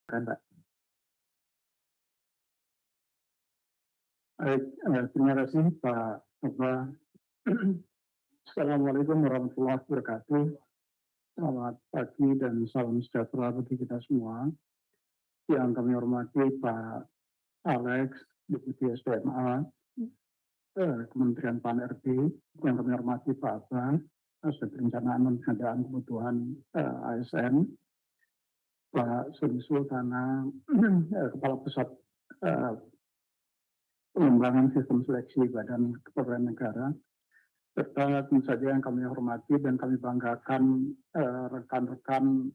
Kan, Pak. Baik, terima kasih Pak Ketua. Assalamualaikum warahmatullahi wabarakatuh. Selamat pagi dan salam sejahtera bagi kita semua. Yang kami hormati Pak Alex, Deputi SDMA, Kementerian PAN-RB, yang kami hormati Pak Abba, Aset Perencanaan dan Pengadaan Kebutuhan ASN, Pak Suri Sultana, Kepala Pusat Pengembangan Sistem Seleksi Badan Kepegawaian Negara, serta tentu saja yang kami hormati dan kami banggakan rekan-rekan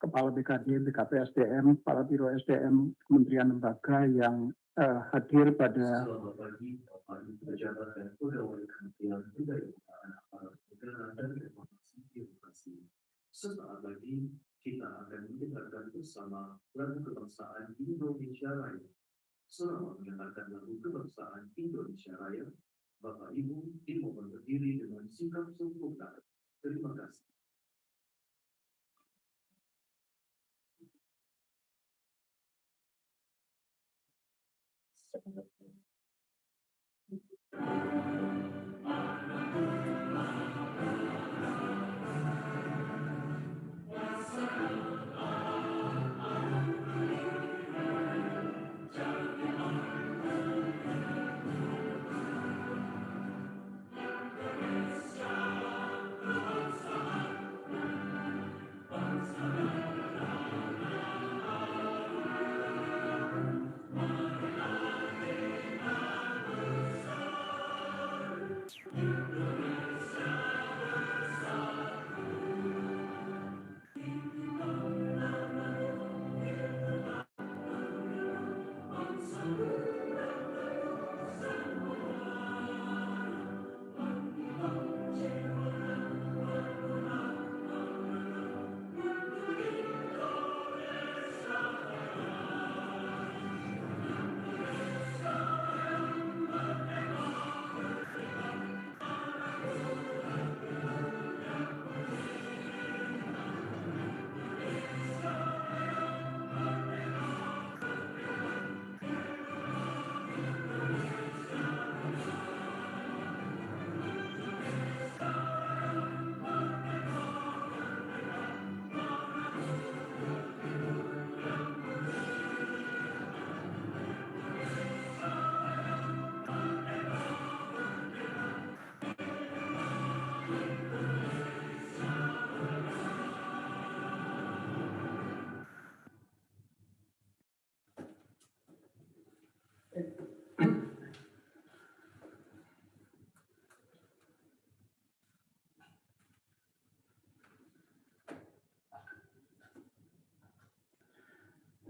Kepala BKD, BKP SDM, Kepala Biro SDM, Kementerian Lembaga yang hadir pada Selamat pagi, Bapak Ibu pejabat dan pegawai Kementerian Pendayaan Aparatur Negara dan Reformasi Birokrasi. Sesaat lagi kita akan mendengarkan bersama lagu kebangsaan Indonesia Raya. Selama mendengarkan lagu kebangsaan Indonesia Raya, Bapak Ibu dimohon berdiri dengan sikap sempurna. Terima kasih.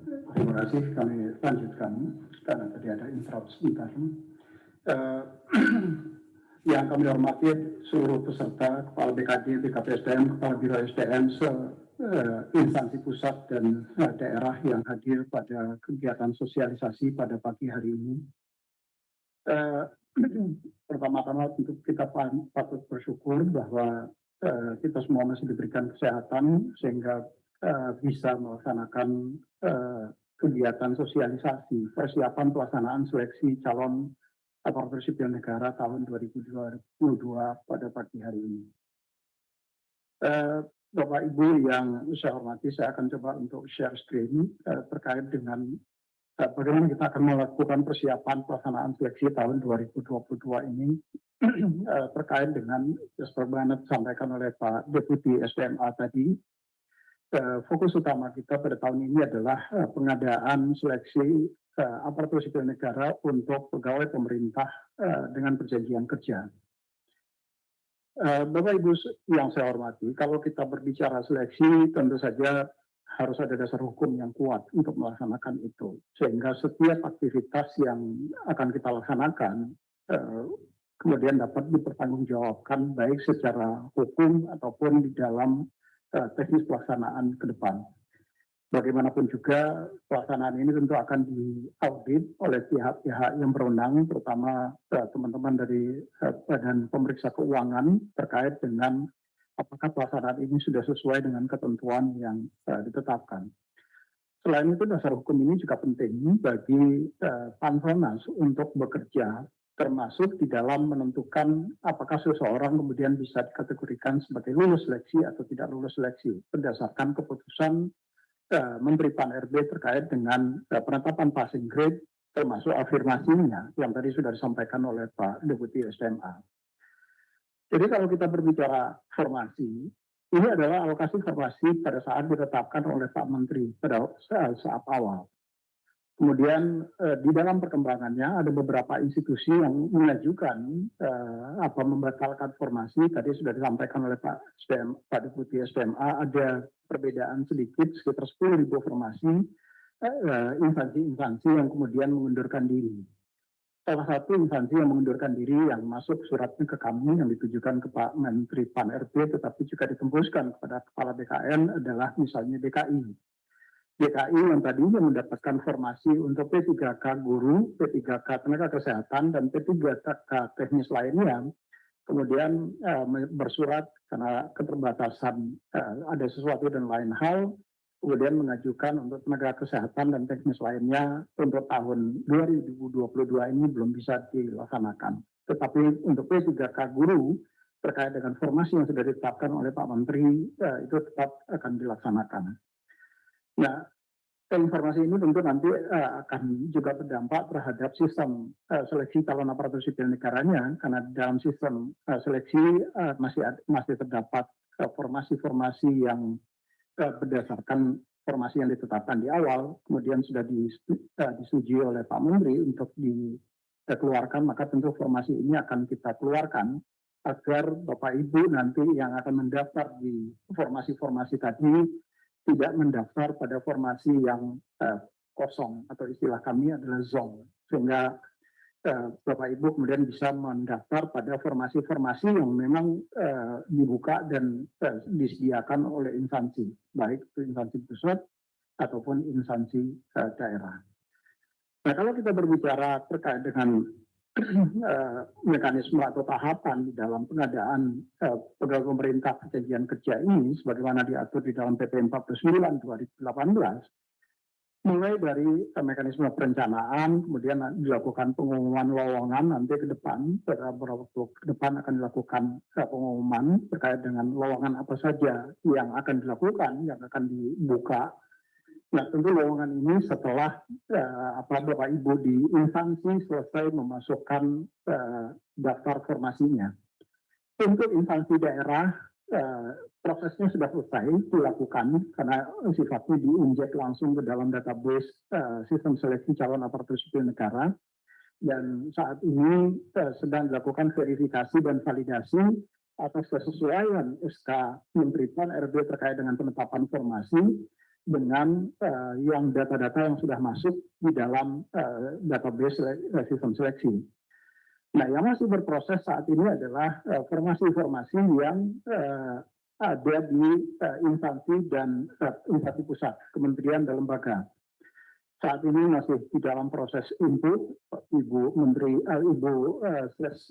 Terima kasih, kami lanjutkan karena tadi ada interrupt sebentar. Yang kami hormati seluruh peserta, Kepala BKD, BKP SDM, Kepala Biro SDM, instansi pusat dan daerah yang hadir pada kegiatan sosialisasi pada pagi hari ini. Pertama-tama tentu kita patut bersyukur bahwa kita semua masih diberikan kesehatan sehingga bisa melaksanakan kegiatan sosialisasi persiapan pelaksanaan seleksi calon aparatur sipil negara tahun 2022 pada pagi hari ini. Bapak Ibu yang saya hormati, saya akan coba untuk share screen terkait dengan bagaimana kita akan melakukan persiapan pelaksanaan seleksi tahun 2022 ini terkait dengan sebagaimana disampaikan oleh Pak Deputi SDMA tadi. Fokus utama kita pada tahun ini adalah pengadaan seleksi aparatur sipil negara untuk pegawai pemerintah dengan perjanjian kerja. Bapak Ibu yang saya hormati, kalau kita berbicara seleksi tentu saja harus ada dasar hukum yang kuat untuk melaksanakan itu. Sehingga setiap aktivitas yang akan kita laksanakan kemudian dapat dipertanggungjawabkan baik secara hukum ataupun di dalam teknis pelaksanaan ke depan. Bagaimanapun juga pelaksanaan ini tentu akan diaudit oleh pihak-pihak yang berwenang, terutama teman-teman dari Badan Pemeriksa Keuangan terkait dengan apakah pelaksanaan ini sudah sesuai dengan ketentuan yang ditetapkan. selain itu dasar hukum ini juga penting bagi Panselnas untuk bekerja, termasuk di dalam menentukan apakah seseorang kemudian bisa dikategorikan sebagai lulus seleksi atau tidak lulus seleksi berdasarkan keputusan Menteri Pan-RB terkait dengan penetapan passing grade termasuk afirmasinya yang tadi sudah disampaikan oleh Pak Deputi SMA. Jadi kalau kita berbicara formasi, ini adalah alokasi formasi pada saat ditetapkan oleh Pak Menteri pada saat awal. Kemudian di dalam perkembangannya ada beberapa institusi yang mengajukan membatalkan formasi. Tadi sudah disampaikan oleh Pak Deputi SMA, ada perbedaan sedikit sekitar 10.000 formasi instansi-instansi yang kemudian mengundurkan diri. Salah satu instansi yang mengundurkan diri yang masuk suratnya ke kami yang ditujukan ke Pak Menteri Pan-RB tetapi juga ditembuskan kepada Kepala BKN adalah misalnya DKI. DKI yang tadinya mendapatkan formasi untuk P3K guru, P3K tenaga kesehatan, dan P3K teknis lainnya, kemudian bersurat karena keterbatasan ada sesuatu dan lain hal, kemudian mengajukan untuk tenaga kesehatan dan teknis lainnya untuk tahun 2022 ini belum bisa dilaksanakan. Tetapi untuk P3K guru terkait dengan formasi yang sudah ditetapkan oleh Pak Menteri itu tetap akan dilaksanakan. Nah, informasi ini tentu nanti akan juga berdampak terhadap sistem seleksi calon aparatur sipil negaranya, karena dalam sistem seleksi masih terdapat formasi-formasi yang berdasarkan formasi yang ditetapkan di awal, kemudian sudah disetujui oleh Pak Menteri untuk dikeluarkan, maka tentu formasi ini akan kita keluarkan agar Bapak Ibu nanti yang akan mendaftar di formasi-formasi tadi tidak mendaftar pada formasi yang kosong atau istilah kami adalah zong, sehingga Bapak Ibu kemudian bisa mendaftar pada formasi-formasi yang memang dibuka dan disediakan oleh instansi, baik itu instansi pusat ataupun instansi daerah. Nah, kalau kita berbicara terkait dengan mekanisme atau tahapan di dalam pengadaan pegawai pemerintah perjanjian kerja ini sebagaimana diatur di dalam PP 49 2018, mulai dari mekanisme perencanaan, kemudian dilakukan pengumuman lowongan nanti ke depan, beberapa waktu ke depan akan dilakukan pengumuman terkait dengan lowongan apa saja yang akan dilakukan, yang akan dibuka. Nah, tentu lowongan ini setelah Bapak Ibu di instansi selesai memasukkan daftar formasinya. Untuk instansi daerah, prosesnya sudah selesai dilakukan karena sifatnya diinjek langsung ke dalam database sistem seleksi calon aparatur sipil negara. Dan saat ini sedang dilakukan verifikasi dan validasi atas kesesuaian SK Menteri Pan-RB terkait dengan penetapan formasi dengan yang data-data yang sudah masuk di dalam database sistem seleksi. Nah, yang masih berproses saat ini adalah formasi-formasi yang ada di instansi dan instansi pusat, kementerian dan lembaga. Saat ini masih di dalam proses input. Ibu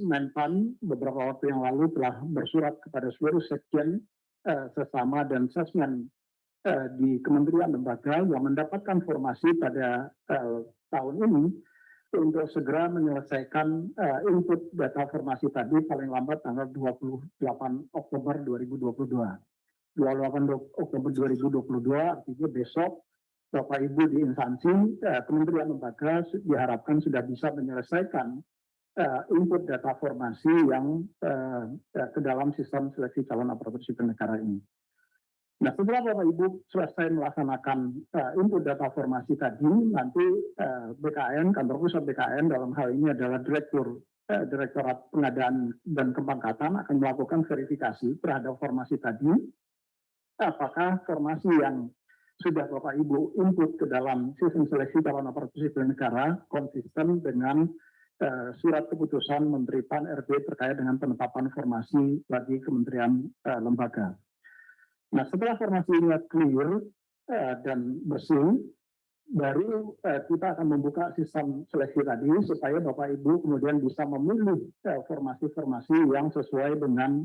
Menpan beberapa waktu yang lalu telah bersurat kepada seluruh sekjen sesama dan sesmen di kementerian lembaga yang mendapatkan formasi pada tahun ini untuk segera menyelesaikan input data formasi tadi paling lambat tanggal 28 Oktober 2022. 28 Oktober 2022 artinya besok Bapak Ibu di instansi kementerian lembaga diharapkan sudah bisa menyelesaikan input data formasi yang ke dalam sistem seleksi calon aparatur sipil negara ini. Nah, setelah Bapak Ibu selesai melaksanakan input data formasi tadi, nanti BKN, kantor pusat BKN dalam hal ini adalah Direktorat Pengadaan dan Kepangkatan akan melakukan verifikasi terhadap formasi tadi, apakah formasi yang sudah Bapak Ibu input ke dalam sistem seleksi calon aparatur sipil negara konsisten dengan surat keputusan Menteri Pan-RB terkait dengan penetapan formasi bagi kementerian lembaga. Nah, setelah formasi ini clear dan bersih, baru kita akan membuka sistem seleksi tadi supaya Bapak Ibu kemudian bisa memilih formasi-formasi yang sesuai dengan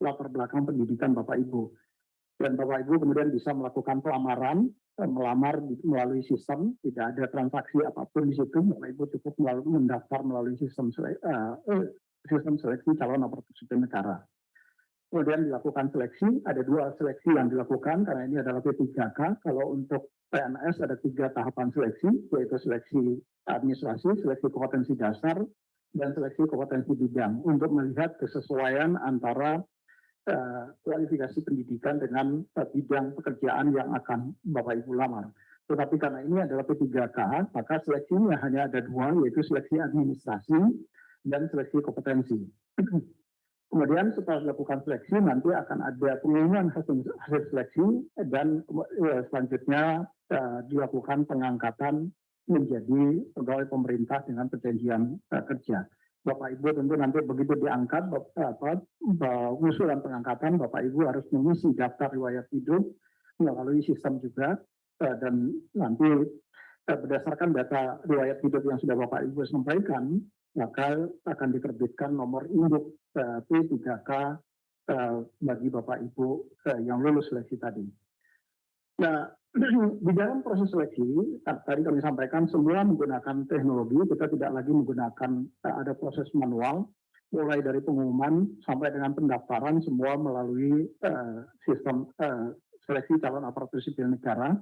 latar belakang pendidikan Bapak Ibu. Dan Bapak Ibu kemudian bisa melakukan pelamaran melamar melalui sistem, tidak ada transaksi apapun di situ, Bapak Ibu cukup mendaftar melalui sistem seleksi calon aparatur sipil negara. Kemudian dilakukan seleksi, ada 2 seleksi yang dilakukan karena ini adalah P3K. Kalau untuk PNS ada 3 tahapan seleksi, yaitu seleksi administrasi, seleksi kompetensi dasar, dan seleksi kompetensi bidang untuk melihat kesesuaian antara kualifikasi pendidikan dengan bidang pekerjaan yang akan Bapak Ibu lamar. Tetapi karena ini adalah P3K, maka seleksinya hanya ada 2, yaitu seleksi administrasi dan seleksi kompetensi. Kemudian setelah dilakukan seleksi, nanti akan ada pengumuman hasil seleksi dan selanjutnya dilakukan pengangkatan menjadi pegawai pemerintah dengan perjanjian kerja. Bapak Ibu tentu nanti begitu diangkat, usulan pengangkatan, Bapak Ibu harus mengisi daftar riwayat hidup melalui sistem juga, dan nanti berdasarkan data riwayat hidup yang sudah Bapak Ibu sampaikan, maka akan diterbitkan nomor induk P3K bagi Bapak Ibu yang lulus seleksi tadi. Nah, di dalam proses seleksi, tadi kami sampaikan semua menggunakan teknologi, kita tidak lagi menggunakan ada proses manual, mulai dari pengumuman sampai dengan pendaftaran semua melalui sistem seleksi calon aparatur sipil negara,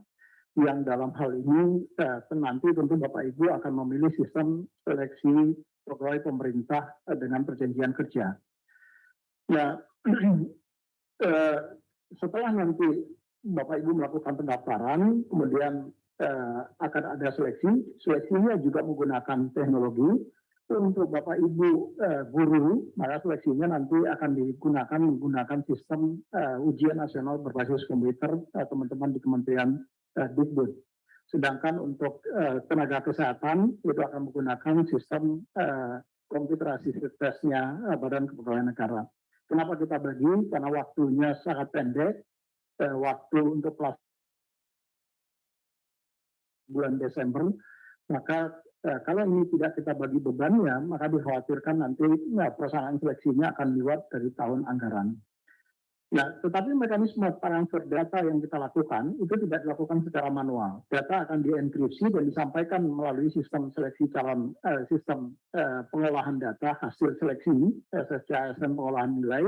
yang dalam hal ini nanti tentu Bapak Ibu akan memilih sistem seleksi pegawai pemerintah dengan perjanjian kerja. Nah, setelah nanti Bapak Ibu melakukan pendaftaran, kemudian akan ada seleksi. Seleksinya juga menggunakan teknologi. Untuk Bapak Ibu guru, maka seleksinya nanti akan menggunakan sistem ujian nasional berbasis komputer teman-teman di Kementerian Dikbud. Sedangkan untuk tenaga kesehatan itu akan menggunakan sistem komputer assisted testnya Badan Kepegawaian Negara. Kenapa kita bagi? Karena waktunya sangat pendek. Waktu untuk bulan Desember, maka kalau ini tidak kita bagi bebannya, maka dikhawatirkan nanti pelaksanaan seleksinya akan lewat dari tahun anggaran. Nah, tetapi mekanisme transfer data yang kita lakukan itu tidak dilakukan secara manual. Data akan dienkripsi dan disampaikan melalui sistem seleksi calon, sistem pengolahan data hasil seleksi SSCASN pengolahan nilai.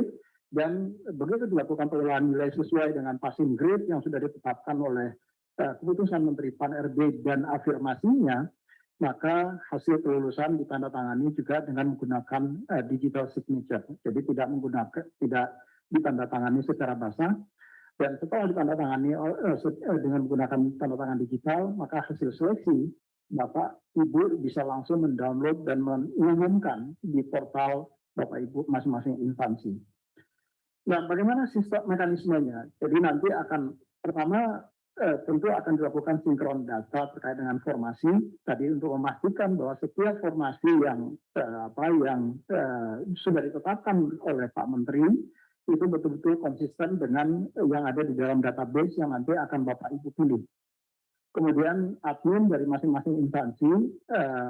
Dan begitu dilakukan pengolahan nilai sesuai dengan passing grade yang sudah ditetapkan oleh keputusan Menteri Pan-RB dan afirmasinya, maka hasil kelulusan ditandatangani juga dengan menggunakan digital signature. Jadi tidak ditandatangani secara basah. Dan setelah ditandatangani dengan menggunakan tanda tangan digital, maka hasil seleksi Bapak Ibu bisa langsung mendownload dan mengumumkan di portal Bapak Ibu masing-masing instansi. Nah, bagaimana sistem mekanismenya? Jadi nanti akan pertama tentu akan dilakukan sinkron data terkait dengan formasi tadi untuk memastikan bahwa setiap formasi yang sudah ditetapkan oleh Pak Menteri itu betul-betul konsisten dengan yang ada di dalam database yang nanti akan Bapak Ibu pilih. Kemudian admin dari masing-masing instansi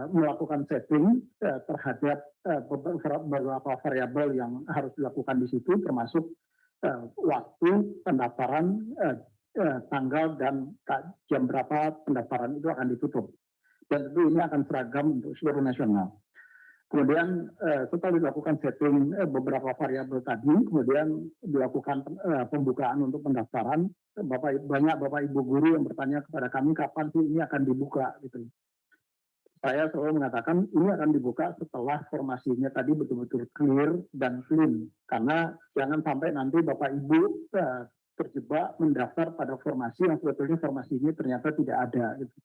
melakukan setting terhadap beberapa variabel yang harus dilakukan di situ, termasuk waktu pendaftaran, tanggal dan jam berapa pendaftaran itu akan ditutup. Dan tentu ini akan seragam untuk seluruh nasional. Kemudian setelah dilakukan setting beberapa variabel tadi, kemudian dilakukan pembukaan untuk pendaftaran. Banyak Bapak Ibu guru yang bertanya kepada kami kapan sih ini akan dibuka gitu. Saya selalu mengatakan ini akan dibuka setelah formasinya tadi betul-betul clear dan clean. Karena jangan sampai nanti Bapak Ibu terjebak mendaftar pada formasi yang sebetulnya formasinya ternyata tidak ada gitu.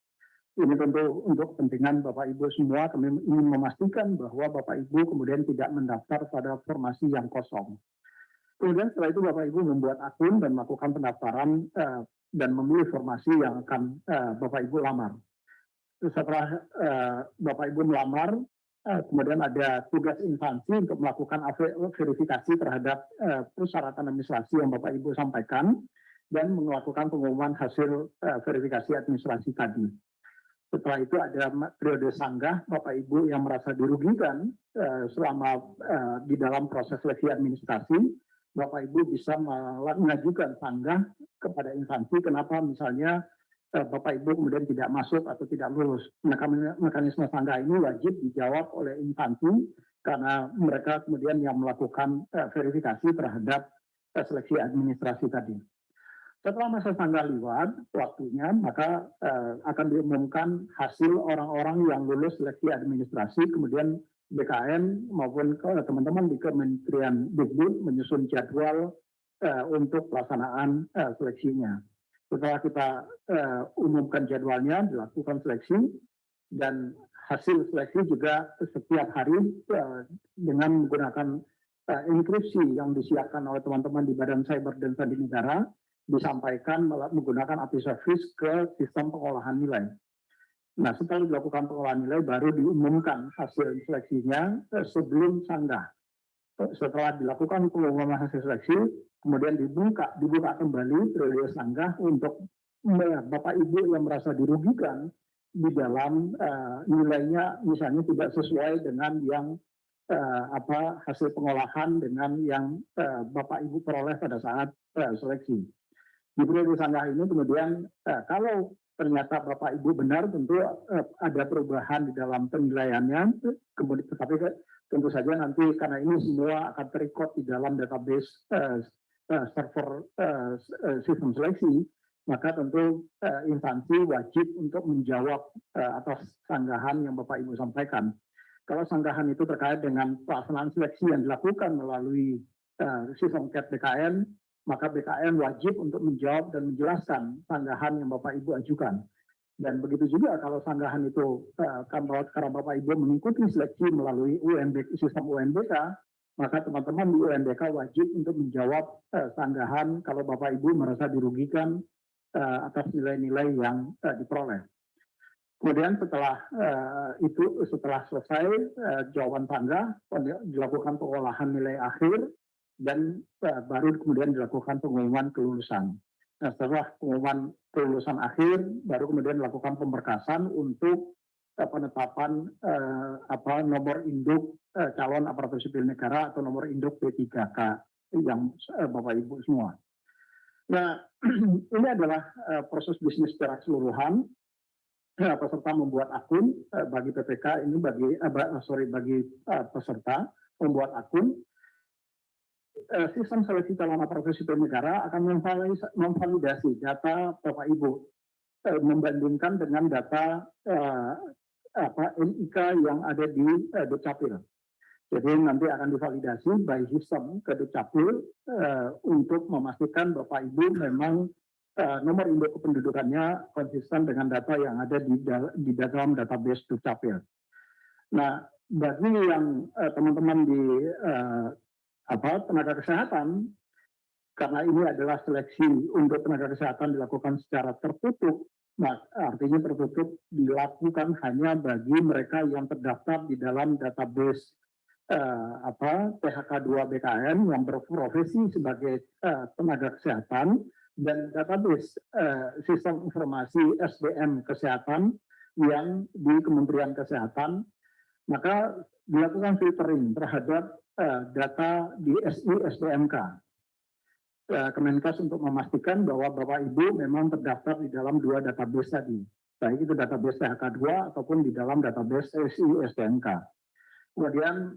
Ini tentu untuk kepentingan Bapak Ibu semua, kami ingin memastikan bahwa Bapak Ibu kemudian tidak mendaftar pada formasi yang kosong. Kemudian setelah itu Bapak Ibu membuat akun dan melakukan pendaftaran dan memilih formasi yang akan Bapak Ibu lamar. Setelah Bapak Ibu melamar, kemudian ada tugas instansi untuk melakukan verifikasi terhadap persyaratan administrasi yang Bapak Ibu sampaikan dan melakukan pengumuman hasil verifikasi administrasi tadi. Setelah itu ada periode sanggah Bapak Ibu yang merasa dirugikan selama di dalam proses seleksi administrasi, Bapak Ibu bisa mengajukan sanggah kepada instansi. Kenapa misalnya Bapak Ibu kemudian tidak masuk atau tidak lulus. Mekanisme sanggah ini wajib dijawab oleh instansi karena mereka kemudian yang melakukan verifikasi terhadap seleksi administrasi tadi. Setelah masa sanggah lewat waktunya, maka akan diumumkan hasil orang-orang yang lulus seleksi administrasi, kemudian BKN maupun teman-teman di Kementerian Dikbud menyusun jadwal untuk pelaksanaan seleksinya. Setelah kita umumkan jadwalnya, dilakukan seleksi, dan hasil seleksi juga setiap hari dengan menggunakan enkripsi yang disiapkan oleh teman-teman di Badan Cyber dan Sandi Negara, disampaikan menggunakan API service ke sistem pengolahan nilai. Nah, setelah dilakukan pengolahan nilai, baru diumumkan hasil seleksinya sebelum sanggah. Setelah dilakukan pengumuman hasil seleksi, kemudian dibuka kembali periode sanggah untuk Bapak Ibu yang merasa dirugikan di dalam nilainya misalnya tidak sesuai dengan yang hasil pengolahan dengan yang Bapak Ibu peroleh pada saat seleksi. Di periode sanggah ini kemudian kalau ternyata Bapak Ibu benar, tentu ada perubahan di dalam penilaiannya, kemudian tetapi tentu saja nanti karena ini semua akan terrecord di dalam database server sistem seleksi, maka tentu instansi wajib untuk menjawab atas sanggahan yang Bapak Ibu sampaikan. Kalau sanggahan itu terkait dengan pelaksanaan seleksi yang dilakukan melalui sistem CAT BKN, maka BKN wajib untuk menjawab dan menjelaskan sanggahan yang Bapak Ibu ajukan. Dan begitu juga kalau sanggahan itu karena Bapak Ibu mengikuti seleksi melalui sistem UNBK, maka teman-teman di UNBK wajib untuk menjawab sanggahan kalau Bapak Ibu merasa dirugikan atas nilai-nilai yang diperoleh. Kemudian setelah setelah selesai jawaban sanggah, dilakukan pengolahan nilai akhir dan baru kemudian dilakukan pengumuman kelulusan. Nah, setelah pengumuman kelulusan akhir, baru kemudian dilakukan pemberkasan untuk penetapan nomor induk calon aparatur sipil negara atau nomor induk P3K yang Bapak Ibu semua. Nah, ini adalah proses bisnis secara keseluruhan. Peserta membuat akun bagi PPK ini bagi peserta membuat akun. Sistem seleksi calon aparatur sipil negara akan memvalidasi data Bapak Ibu, membandingkan dengan data NIK yang ada di Dukcapil. Jadi nanti akan divalidasi by sistem ke Dukcapil untuk memastikan Bapak Ibu memang nomor induk kependudukannya konsisten dengan data yang ada di dalam database Dukcapil. Nah, bagi yang teman-teman di tenaga kesehatan, karena ini adalah seleksi untuk tenaga kesehatan dilakukan secara tertutup, nah, artinya tertutup dilakukan hanya bagi mereka yang terdaftar di dalam database PHK2 BKN yang berprofesi sebagai tenaga kesehatan dan database sistem informasi SDM kesehatan yang di Kementerian Kesehatan, maka dilakukan filtering terhadap data di SI SDMK. Kemenkes untuk memastikan bahwa Bapak Ibu memang terdaftar di dalam dua database tadi, baik itu database PHK2 ataupun di dalam database SI SDMK. Kemudian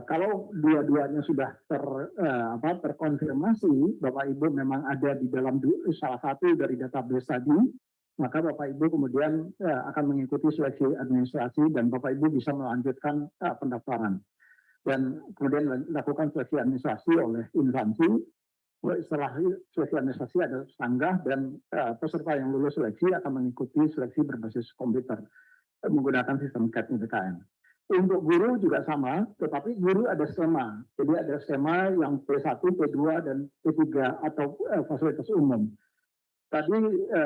kalau dua-duanya sudah terkonfirmasi Bapak Ibu memang ada di dalam salah satu dari database tadi, maka Bapak Ibu kemudian akan mengikuti seleksi administrasi dan Bapak Ibu bisa melanjutkan pendaftaran. Dan kemudian dilakukan seleksi administrasi oleh instansi. Setelah seleksi administrasi ada sanggah dan peserta yang lulus seleksi akan mengikuti seleksi berbasis komputer menggunakan sistem CAT BKN. Untuk guru juga sama, tetapi guru ada skema. Jadi ada skema yang P1, P2, dan P3 atau fasilitas umum. Tadi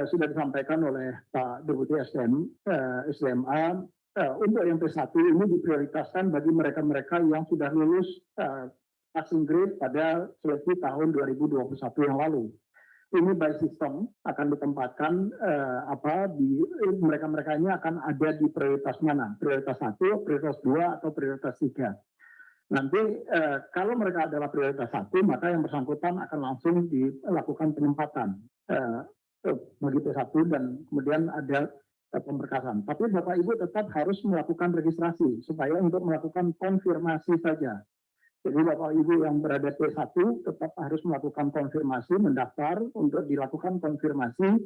sudah disampaikan oleh Pak Deputi SDMA, untuk yang P1 ini diprioritaskan bagi mereka-mereka yang sudah lulus passing grade pada seleksi tahun 2021 yang lalu. Ini by system akan ditempatkan mereka-mereka ini akan ada di prioritas mana? Prioritas 1, prioritas 2, atau prioritas 3. Nanti kalau mereka adalah prioritas 1, maka yang bersangkutan akan langsung dilakukan penempatan bagi P1 dan kemudian ada pemberkasan. Tapi Bapak Ibu tetap harus melakukan registrasi supaya untuk melakukan konfirmasi saja. Jadi Bapak Ibu yang berada P1 tetap harus melakukan konfirmasi, mendaftar untuk dilakukan konfirmasi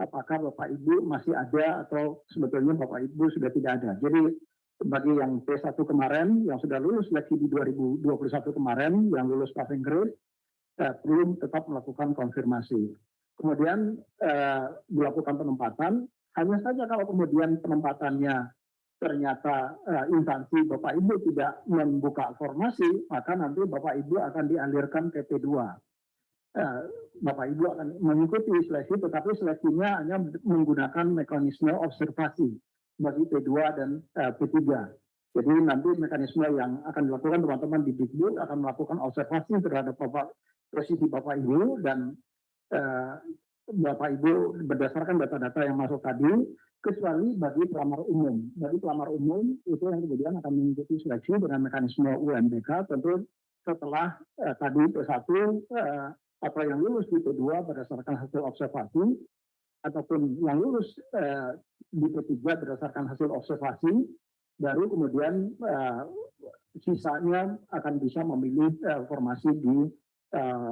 apakah Bapak Ibu masih ada atau sebetulnya Bapak Ibu sudah tidak ada. Jadi bagi yang P1 kemarin, yang sudah lulus seleksi di 2021 kemarin, yang lulus passing grade, belum tetap melakukan konfirmasi. Kemudian dilakukan penempatan, hanya saja kalau kemudian penempatannya ternyata instansi Bapak Ibu tidak membuka formasi, maka nanti Bapak Ibu akan dialirkan ke P2. Bapak Ibu akan mengikuti seleksi, tetapi seleksinya hanya menggunakan mekanisme observasi bagi P2 dan P3. Jadi nanti mekanisme yang akan dilakukan teman-teman di Dikbud akan melakukan observasi terhadap posisi Bapak Ibu dan Bapak Ibu berdasarkan data-data yang masuk tadi, kecuali bagi pelamar umum. Bagi pelamar umum itu yang kemudian akan mengikuti seleksi dengan mekanisme UNBK, tentu setelah tadi P1 atau yang lulus di P2 berdasarkan hasil observasi, ataupun yang lulus di P3 berdasarkan hasil observasi, baru kemudian sisanya akan bisa memilih formasi di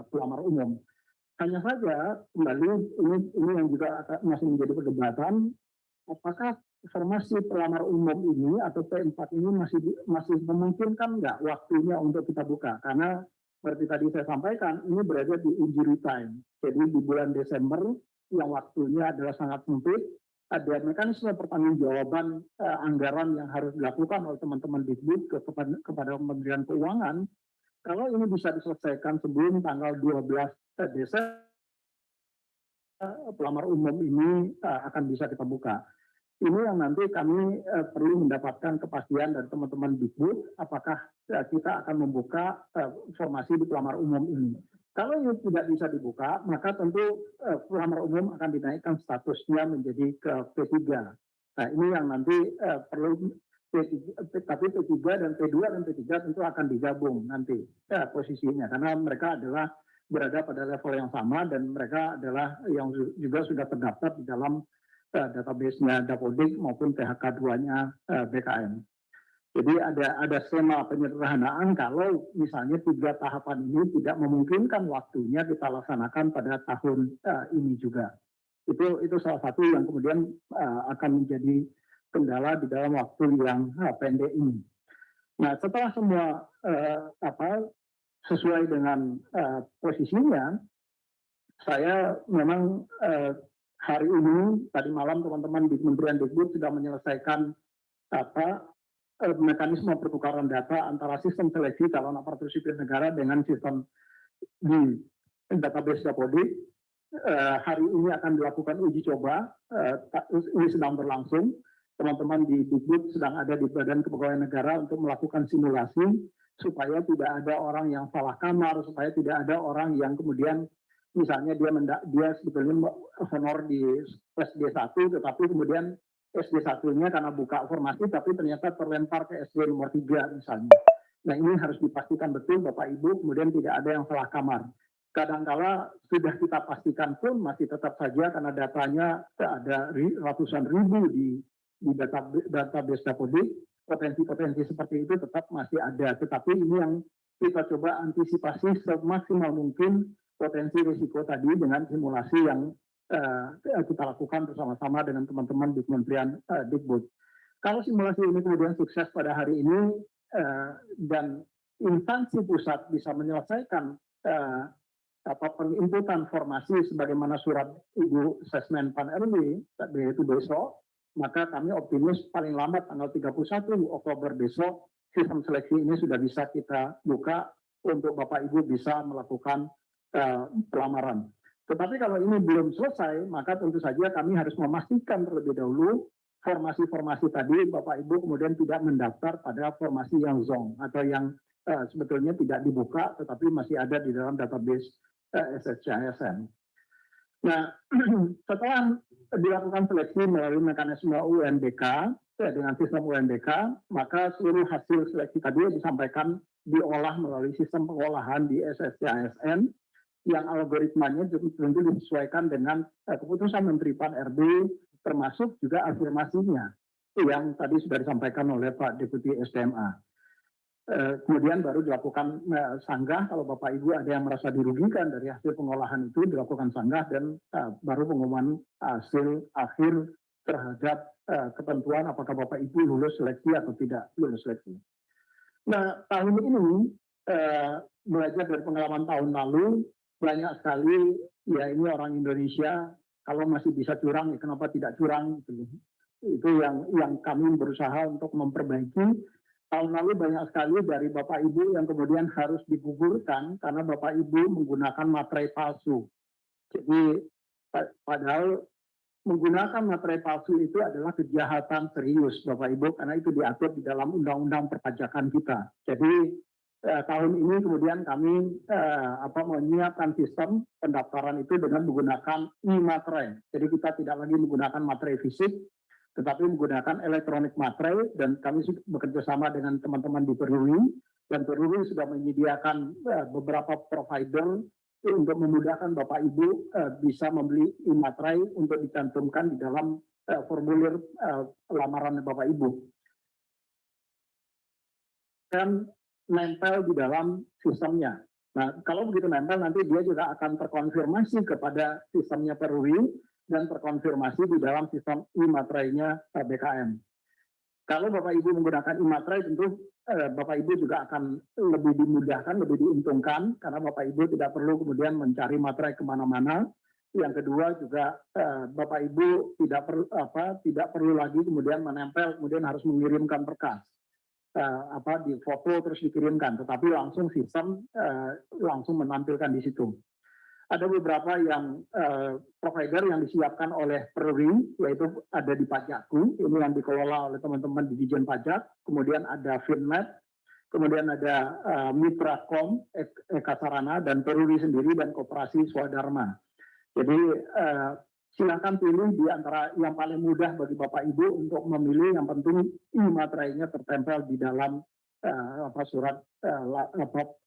pelamar umum. Hanya saja kembali ini yang juga masih menjadi perdebatan, apakah formasi pelamar umum ini atau P4 ini masih memungkinkan nggak waktunya untuk kita buka? Karena seperti tadi saya sampaikan, ini berada di injury time. Jadi di bulan Desember yang waktunya adalah sangat sempit, ada mekanisme pertanggungjawaban anggaran yang harus dilakukan oleh teman-teman Dikbud kepada Kementerian Keuangan. Kalau ini bisa diselesaikan sebelum tanggal 12 Desember, pelamar umum ini akan bisa kita buka. Ini yang nanti kami perlu mendapatkan kepastian dari teman-teman Dikbud, apakah kita akan membuka formasi di pelamar umum ini. Kalau ini tidak bisa dibuka, maka tentu pelamar umum akan dinaikkan statusnya menjadi ke P3. Nah, ini yang nanti perlu tapi P3 dan P2 dan P3 tentu akan digabung nanti posisinya, karena mereka adalah berada pada level yang sama dan mereka adalah yang juga sudah terdaftar di dalam database-nya Dapodik maupun PHK2-nya BKN. Jadi ada skema penyederhanaan kalau misalnya 3 tahapan ini tidak memungkinkan waktunya kita laksanakan pada tahun ini juga. Itu salah satu yang kemudian akan menjadi kendala di dalam waktu yang pendek ini. Nah, setelah semua sesuai dengan posisinya, saya memang hari ini, tadi malam teman-teman di Kementerian Dikbud sudah menyelesaikan mekanisme pertukaran data antara sistem seleksi calon aparatur sipil negara dengan sistem di database Dapodik. Hari ini akan dilakukan uji coba, ini sedang berlangsung. Teman-teman di Dikbud sedang ada di Badan Kepegawaian Negara untuk melakukan simulasi supaya tidak ada orang yang salah kamar, supaya tidak ada orang yang kemudian misalnya dia sebetulnya honor di SD1 tetapi kemudian SD1-nya karena buka formasi tapi ternyata terlempar ke SD nomor 3 misalnya. Nah, ini harus dipastikan betul Bapak Ibu, kemudian tidak ada yang salah kamar. Kadangkala sudah kita pastikan pun masih tetap saja karena datanya ada ratusan ribu di database Dapodik, potensi-potensi seperti itu tetap masih ada. Tetapi ini yang kita coba antisipasi semaksimal mungkin potensi risiko tadi dengan simulasi yang kita lakukan bersama-sama dengan teman-teman di Kementerian Dikbud. Kalau simulasi ini kemudian sukses pada hari ini dan instansi pusat bisa menyelesaikan penginputan formasi sebagaimana surat Ibu Sesmen Pan RW yaitu besok, maka kami optimis paling lambat tanggal 31 Oktober besok sistem seleksi ini sudah bisa kita buka untuk Bapak Ibu bisa melakukan pelamaran. Tetapi kalau ini belum selesai, maka tentu saja kami harus memastikan terlebih dahulu formasi-formasi tadi Bapak Ibu kemudian tidak mendaftar pada formasi yang zong atau yang sebetulnya tidak dibuka tetapi masih ada di dalam database SSCISN. Nah, setelah dilakukan seleksi melalui mekanisme UNBK dengan sistem UNBK, maka seluruh hasil seleksi tadi disampaikan diolah melalui sistem pengolahan di SSCISN yang algoritmanya tentu disesuaikan dengan keputusan Menteri Pan RB, termasuk juga afirmasinya yang tadi sudah disampaikan oleh Pak Deputi SDMA. Kemudian baru dilakukan sanggah kalau Bapak Ibu ada yang merasa dirugikan dari hasil pengolahan itu, dilakukan sanggah dan baru pengumuman hasil akhir terhadap ketentuan apakah Bapak Ibu lulus seleksi atau tidak lulus seleksi. Nah, tahun ini belajar dari pengalaman tahun lalu, banyak sekali ya ini orang Indonesia kalau masih bisa curang ya kenapa tidak curang gitu. Itu yang kami berusaha untuk memperbaiki. Tahun lalu banyak sekali dari Bapak Ibu yang kemudian harus digugurkan karena Bapak Ibu menggunakan materai palsu. Jadi padahal menggunakan materai palsu itu adalah kejahatan serius Bapak Ibu karena itu diatur di dalam undang-undang perpajakan kita. Jadi tahun ini kemudian kami menyiapkan sistem pendaftaran itu dengan menggunakan e-materai. Jadi kita tidak lagi menggunakan materai fisik, tetapi menggunakan elektronik materai, dan kami bekerja sama dengan teman-teman di Peruri, dan Peruri sudah menyediakan beberapa provider untuk memudahkan Bapak Ibu bisa membeli e-materai untuk dicantumkan di dalam formulir lamaran Bapak Ibu. Dan nempel di dalam sistemnya. Nah, kalau begitu nempel nanti dia juga akan terkonfirmasi kepada sistemnya Peruri dan terkonfirmasi di dalam sistem e-materainya BKM. Kalau Bapak Ibu menggunakan e-materai tentu Bapak Ibu juga akan lebih dimudahkan, lebih diuntungkan karena Bapak Ibu tidak perlu kemudian mencari materai kemana-mana. Yang kedua juga Bapak Ibu tidak perlu lagi kemudian menempel, kemudian harus mengirimkan berkas. Di foto terus dikirimkan, tetapi langsung sistem langsung menampilkan di situ. Ada beberapa yang provider yang disiapkan oleh Peruri, yaitu ada di Pajakku, ini yang dikelola oleh teman-teman di Dijen Pajak, kemudian ada Finnet, kemudian ada Mitracom, Eka Sarana, dan Peruri sendiri, dan Koperasi Swadharma. Jadi silakan pilih di antara yang paling mudah bagi Bapak Ibu untuk memilih, yang penting e-materainya tertempel di dalam surat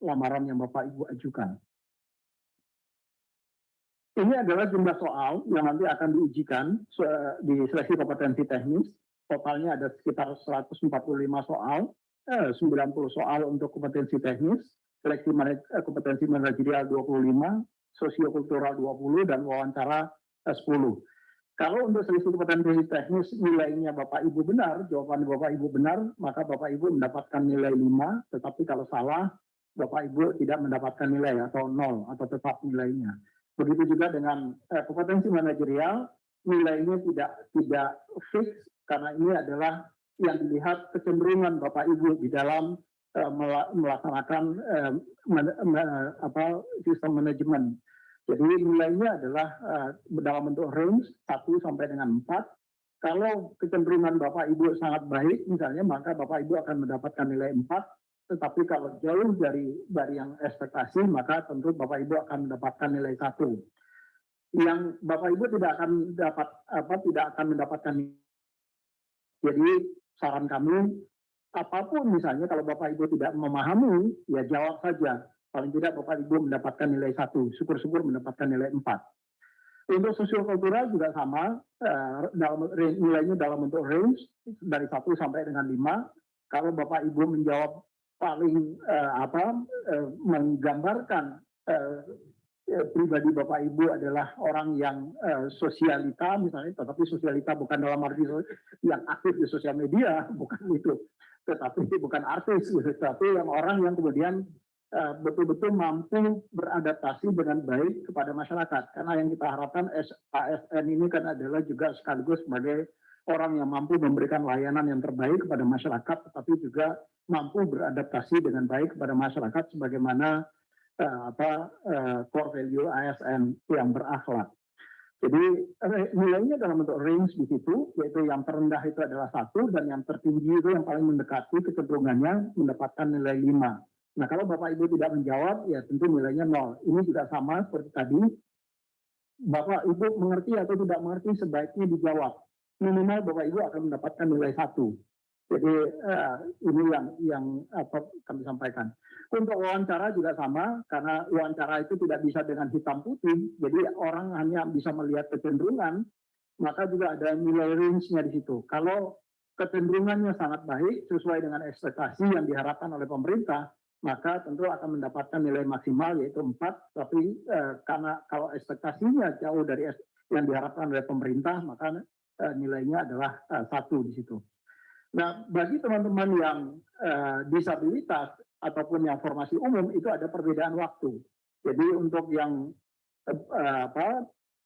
lamaran yang Bapak Ibu ajukan. Ini adalah jumlah soal yang nanti akan diujikan di seleksi kompetensi teknis. Totalnya ada sekitar 145 soal, 90 soal untuk kompetensi teknis, seleksi kompetensi manajerial 25, sosiokultural 20, dan wawancara 10. Kalau untuk seleksi kompetensi teknis nilainya Bapak Ibu benar, jawaban Bapak Ibu benar, maka Bapak Ibu mendapatkan nilai 5, tetapi kalau salah, Bapak Ibu tidak mendapatkan nilai atau 0 atau tetap nilainya. Begitu juga dengan kompetensi manajerial, nilainya tidak fix karena ini adalah yang dilihat kecenderungan Bapak Ibu di dalam melaksanakan sistem manajemen. Jadi nilainya adalah dalam bentuk range 1 sampai dengan 4. Kalau kecenderungan Bapak Ibu sangat baik misalnya, maka Bapak Ibu akan mendapatkan nilai 4. Tetapi kalau jauh dari yang ekspektasi, maka tentu Bapak Ibu akan mendapatkan nilai 1. Yang Bapak Ibu tidak akan mendapatkan. Jadi saran kami, apapun misalnya kalau Bapak Ibu tidak memahami, ya jawab saja. Paling tidak Bapak Ibu mendapatkan nilai 1, syukur-syukur mendapatkan nilai 4. Untuk sosiokultural juga sama, nilainya dalam bentuk range dari 1 sampai dengan 5. Kalau Bapak Ibu menjawab paling menggambarkan pribadi Bapak Ibu adalah orang yang sosialita misalnya, tetapi sosialita bukan dalam arti yang aktif di sosial media, bukan itu, tetapi bukan artis, tetapi yang orang yang kemudian betul-betul mampu beradaptasi dengan baik kepada masyarakat. Karena yang kita harapkan ASN ini kan adalah juga sekaligus sebagai orang yang mampu memberikan layanan yang terbaik kepada masyarakat, tetapi juga mampu beradaptasi dengan baik kepada masyarakat sebagaimana core value ASN yang berakhlak. Jadi nilainya dalam bentuk range di situ, yaitu yang terendah itu adalah 1 dan yang tertinggi itu yang paling mendekati kecenderungannya mendapatkan nilai 5. Nah, kalau Bapak Ibu tidak menjawab, ya tentu nilainya 0. Ini juga sama seperti tadi. Bapak Ibu mengerti atau tidak mengerti sebaiknya dijawab. Minimal Bapak Ibu akan mendapatkan nilai 1. Jadi ini yang apa kami sampaikan. Untuk wawancara juga sama, karena wawancara itu tidak bisa dengan hitam putih, jadi orang hanya bisa melihat kecenderungan, maka juga ada nilai range-nya di situ. Kalau kecenderungannya sangat baik, sesuai dengan ekspektasi yang diharapkan oleh pemerintah, maka tentu akan mendapatkan nilai maksimal yaitu 4, tapi karena kalau ekspektasinya jauh dari yang diharapkan oleh pemerintah, maka nilainya adalah 1 di situ. Nah, bagi teman-teman yang disabilitas ataupun yang formasi umum itu ada perbedaan waktu. Jadi untuk yang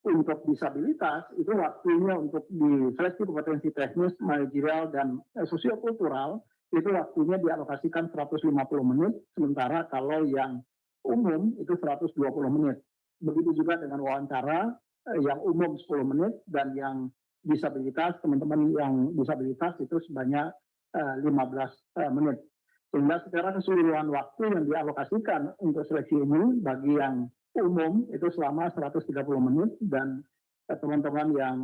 untuk disabilitas itu waktunya untuk di seleksi kompetensi teknis, manajerial dan sosiokultural itu waktunya dialokasikan 150 menit, sementara kalau yang umum itu 120 menit. Begitu juga dengan wawancara yang umum 10 menit dan yang disabilitas, teman-teman yang disabilitas itu sebanyak 15 menit. Sehingga secara keseluruhan waktu yang dialokasikan untuk seleksi ini bagi yang umum itu selama 130 menit dan teman-teman yang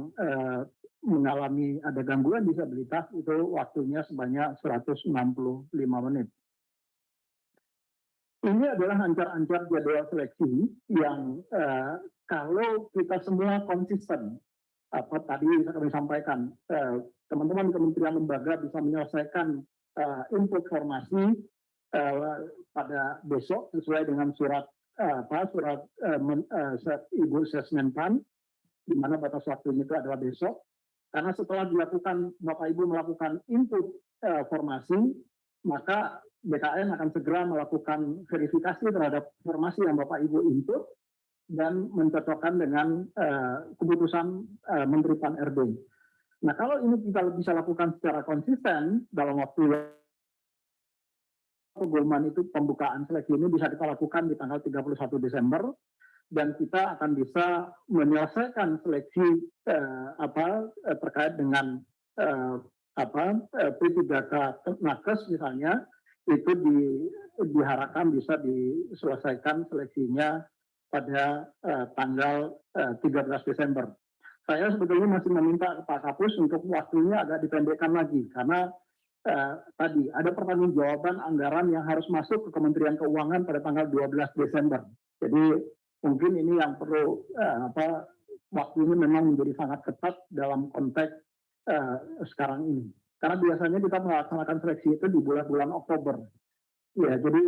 mengalami ada gangguan disabilitas itu waktunya sebanyak 165 menit. Ini adalah ancar-ancar jadwal seleksi yang kalau kita semua konsisten, apa tadi kami sampaikan, teman-teman kementerian lembaga bisa menyelesaikan input formasi pada besok sesuai dengan surat Ibu Sesmenpan, di mana batas waktunya itu adalah besok. Karena setelah dilakukan Bapak Ibu melakukan input formasi, maka BKN akan segera melakukan verifikasi terhadap formasi yang Bapak Ibu input dan mencocokkan dengan keputusan Menteri Pan-RB. Nah, kalau ini kita bisa lakukan secara konsisten dalam waktu pengumuman itu, pembukaan seleksi ini bisa kita lakukan di tanggal 31 Desember dan kita akan bisa menyelesaikan seleksi terkait dengan P3K Nakes misalnya, itu diharapkan bisa diselesaikan seleksinya pada tanggal 13 Desember. Saya sebetulnya masih meminta Pak Kapus untuk waktunya agak dipendekkan lagi, karena tadi ada pertanggungjawaban anggaran yang harus masuk ke Kementerian Keuangan pada tanggal 12 Desember. Jadi mungkin ini yang perlu waktunya memang menjadi sangat ketat dalam konteks sekarang ini. Karena biasanya kita melaksanakan seleksi itu di bulan Oktober. Ya, jadi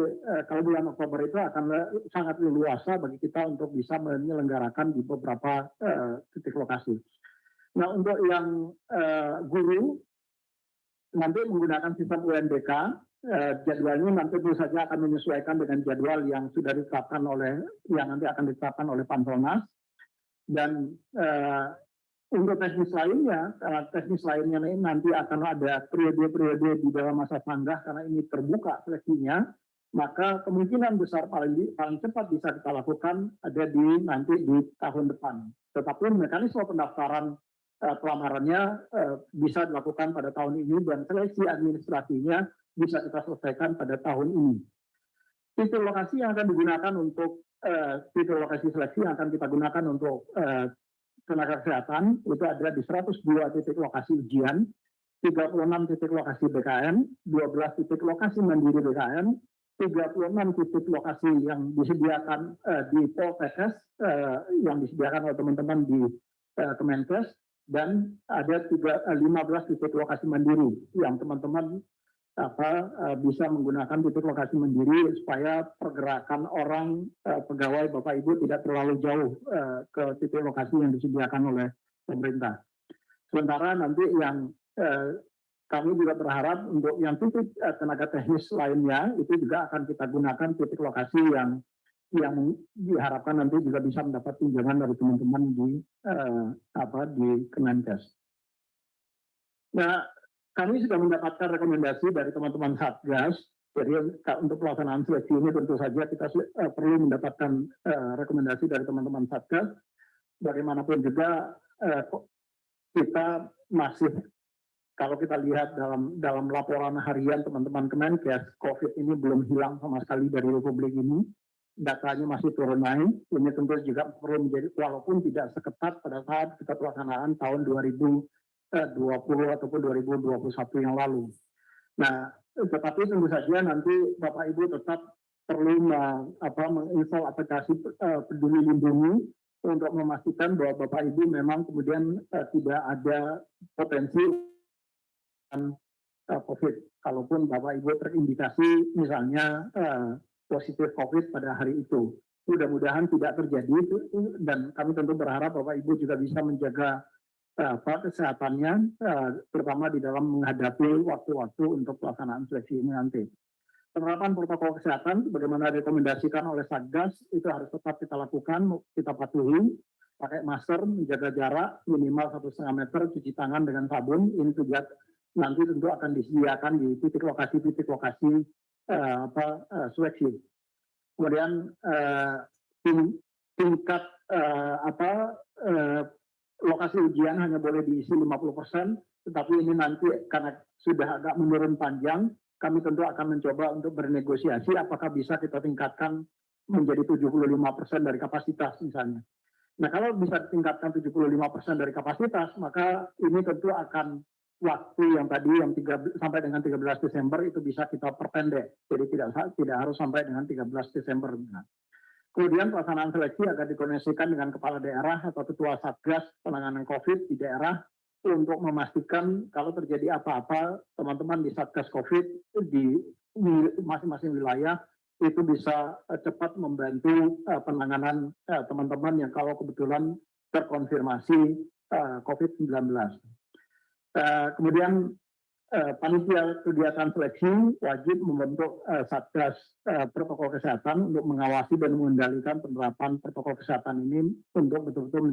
kalau bulan Oktober itu akan sangat leluasa bagi kita untuk bisa menyelenggarakan di beberapa titik lokasi. Nah, untuk yang guru nanti menggunakan sistem UNBK, jadwalnya nanti tentu saja akan menyesuaikan dengan jadwal yang sudah ditetapkan nanti akan ditetapkan oleh Panselnas. Dan untuk teknis lainnya ini nanti akan ada periode-periode di dalam masa tanggah karena ini terbuka seleksinya, maka kemungkinan besar paling cepat bisa kita lakukan ada nanti di tahun depan. Tetapi mekanisme pendaftaran pelamarannya bisa dilakukan pada tahun ini dan seleksi administrasinya bisa kita selesaikan pada tahun ini. Titik lokasi yang akan digunakan untuk titik lokasi seleksi yang akan kita gunakan untuk tenaga kesehatan itu ada di 102 titik lokasi ujian, 36 titik lokasi BKN, 12 titik lokasi mandiri BKN, 36 titik lokasi yang disediakan di Poltekkes yang disediakan oleh teman-teman di Kemenkes, dan ada 15 titik lokasi mandiri yang teman-teman bisa menggunakan titik lokasi mandiri supaya pergerakan orang pegawai Bapak Ibu tidak terlalu jauh ke titik lokasi yang disediakan oleh pemerintah. Sementara nanti yang kami juga berharap untuk yang titik tenaga teknis lainnya itu juga akan kita gunakan titik lokasi yang diharapkan nanti juga bisa mendapat pinjaman dari teman-teman di Kemenkes. Nah, kami sudah mendapatkan rekomendasi dari teman-teman Satgas. Jadi untuk pelaksanaan seleksi ini tentu saja kita perlu mendapatkan rekomendasi dari teman-teman Satgas. Bagaimanapun juga kita masih, kalau kita lihat dalam laporan harian teman-teman Kemenkes, COVID ini belum hilang sama sekali dari Republik ini. Datanya masih turun naik. Ini tentu juga perlu menjadi, walaupun tidak seketat pada saat kita pelaksanaan tahun 2020 ataupun 2021 yang lalu. Nah, tetapi tentu saja nanti Bapak Ibu tetap perlu menginstal aplikasi Peduli Lindungi untuk memastikan bahwa Bapak Ibu memang kemudian tidak ada potensi COVID. Kalaupun Bapak Ibu terindikasi misalnya positif COVID pada hari itu. Mudah-mudahan tidak terjadi dan kami tentu berharap Bapak Ibu juga bisa menjaga kesehatannya, terutama di dalam menghadapi waktu-waktu untuk pelaksanaan seleksi ini nanti. Penerapan protokol kesehatan, bagaimana direkomendasikan oleh Satgas, itu harus tetap kita lakukan, kita patuhi, pakai masker, menjaga jarak minimal 1,5 meter, cuci tangan dengan sabun. Ini juga nanti tentu akan disediakan di titik lokasi seleksi. Kemudian tingkat lokasi ujian hanya boleh diisi 50%, tetapi ini nanti karena sudah agak menurun panjang, kami tentu akan mencoba untuk bernegosiasi apakah bisa kita tingkatkan menjadi 75% dari kapasitas misalnya. Nah, kalau bisa ditingkatkan 75% dari kapasitas, maka ini tentu akan waktu yang tadi yang sampai dengan 13 Desember itu bisa kita perpendek. Jadi tidak harus sampai dengan 13 Desember. Kemudian pelaksanaan seleksi akan dikoordinasikan dengan kepala daerah atau ketua Satgas penanganan COVID di daerah untuk memastikan kalau terjadi apa-apa, teman-teman di Satgas COVID di masing-masing wilayah itu bisa cepat membantu penanganan teman-teman yang kalau kebetulan terkonfirmasi COVID-19. Kemudian panitia kegiatan seleksi wajib membentuk Satgas protokol kesehatan untuk mengawasi dan mengendalikan penerapan protokol kesehatan ini untuk betul-betul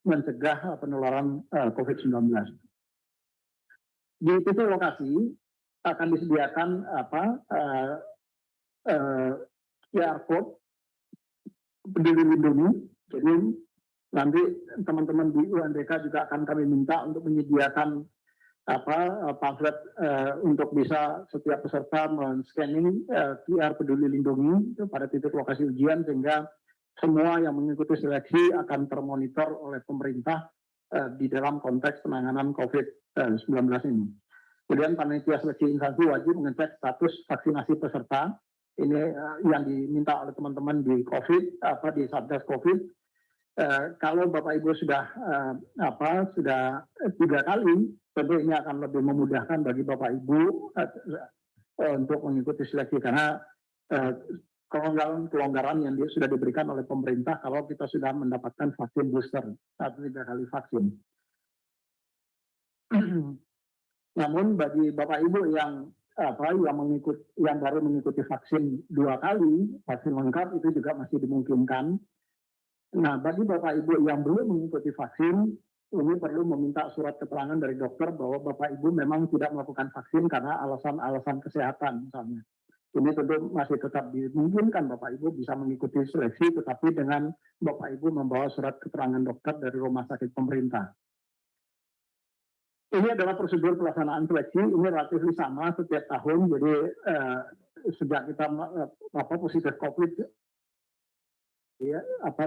mencegah penularan COVID-19. Di titik lokasi akan disediakan QR code Peduli Lindungi. Jadi nanti teman-teman di UNDK juga akan kami minta untuk menyediakan pamflet untuk bisa setiap peserta men-scanning QR Peduli Lindungi pada titik lokasi ujian sehingga semua yang mengikuti seleksi akan termonitor oleh pemerintah di dalam konteks penanganan COVID-19 ini. Kemudian panitia seleksi instansi wajib mengecek status vaksinasi peserta. Ini yang diminta oleh teman-teman di di Satgas COVID. Kalau Bapak Ibu sudah 3 kali, tentu ini akan lebih memudahkan bagi Bapak Ibu untuk mengikuti seleksi karena kelonggaran yang sudah diberikan oleh pemerintah kalau kita sudah mendapatkan vaksin booster atau 3 kali vaksin. Namun bagi Bapak Ibu yang baru mengikuti vaksin 2 kali, vaksin lengkap itu juga masih dimungkinkan. Nah, bagi Bapak Ibu yang belum mengikuti vaksin, ini perlu meminta surat keterangan dari dokter bahwa Bapak Ibu memang tidak melakukan vaksin karena alasan-alasan kesehatan misalnya. Ini tentu masih tetap dimungkinkan Bapak Ibu bisa mengikuti seleksi, tetapi dengan Bapak Ibu membawa surat keterangan dokter dari rumah sakit pemerintah. Ini adalah prosedur pelaksanaan seleksi, ini relatif sama setiap tahun, jadi sejak kita positif COVID,